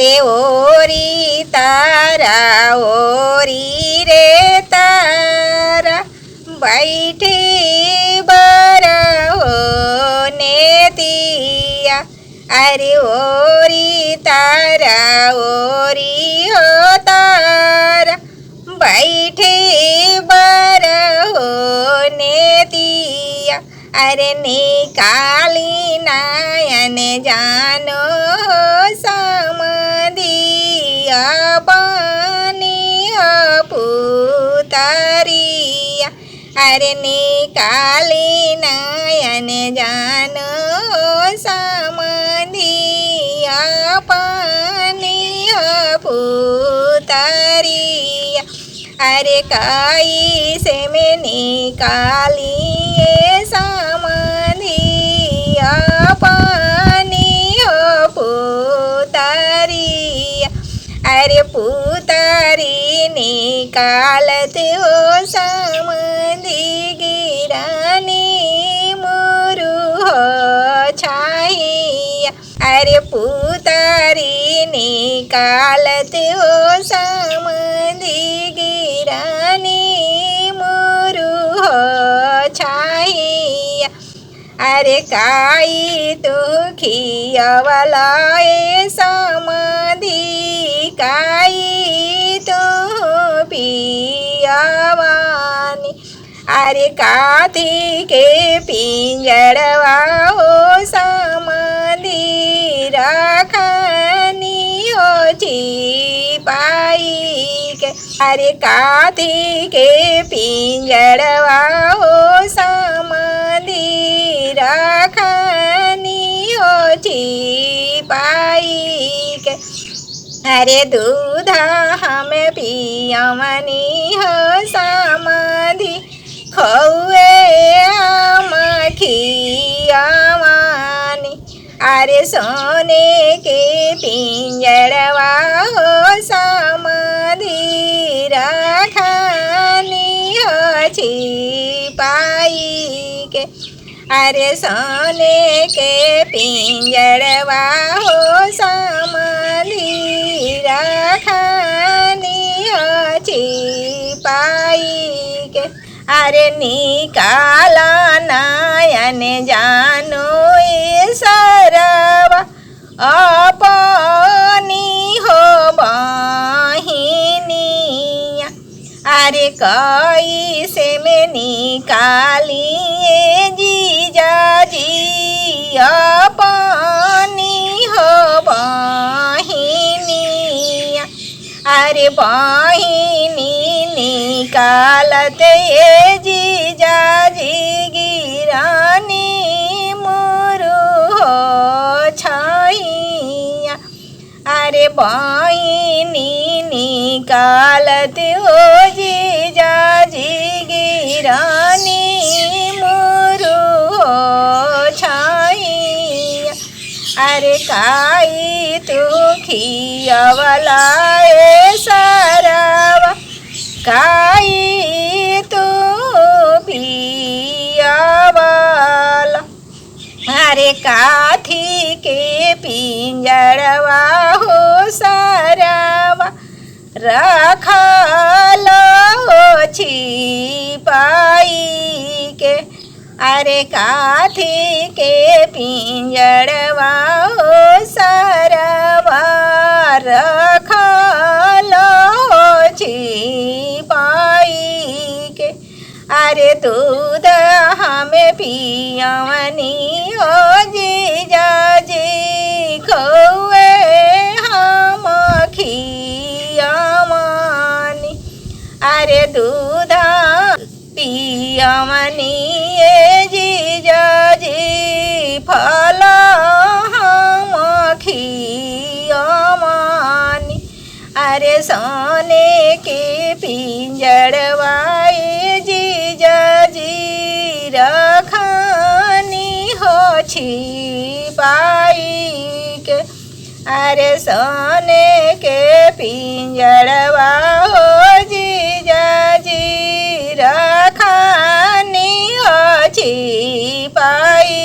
अरे ओरी तारा ओरी रे तारा बैठे बरा होने दिया। अरे ओरी तारा ओरी हो तारा बैठे बरा होने दिया। अरे निकाली नयन जानो समदिया पानी पुतरिया। अरे निकाली नयन जानो समदिया पानी पुतरिया। अरे काई से में निकाली समदिया पानी पुतरिया। अरे पुतरी निकालत हो समधि गिरानी मुरु हो छाइया। अरे पुतरी निकालत हो समधि गिरानी मुरु हो छाइया। अरे काई तू खियवलाए समधि काई तू पियवानी। अरे काथी के पिंजड़वा हो समधि रखनी हो छिपाई के। अरे काथी के पिंजड़वा हो समधि रखनी हो छिपाई के। अरे दूध हमें पियमनी हो समधि खौए हम खियवानी। अरे सोने के पिंजड़वा हो समधि रखनी हो छिपाई के। अरे सोने के पिंजड़वा हो समधि रखनी हो छिपाई के। अरे निकाला नयन जानो सरवा अपनी हो बहिनिया। अरे कई से में निकालिए जीजाजी अपनी हो बहिनिया। अरे बहिनी निकालत ये जीजाजी गिरानी मुरु हो छाइया। अरे बहिनी निकालत हो जीजाजी गिरानी मुरु हो छाइया। अरे काई तू खियवलाए सरवा काई तू पियवाला। अरे काथी के पिंजड़वा हो सरवा रखल हो छिपाई के। अरे काथी के पिंजड़वा हो सरवा रखल हो छिपाई के। अरे दूध हमें पियवनी हो जीजाजी खौए हम खियवानी। अरे दूध पियवनी जीजाजी फल हम खियवानी। अरे सोने के पिंजड़वा जीजाजी रखनी हो छिपाई के। अरे सोने के पिंजड़वा हो जीजाजी रखनी हो छिपाई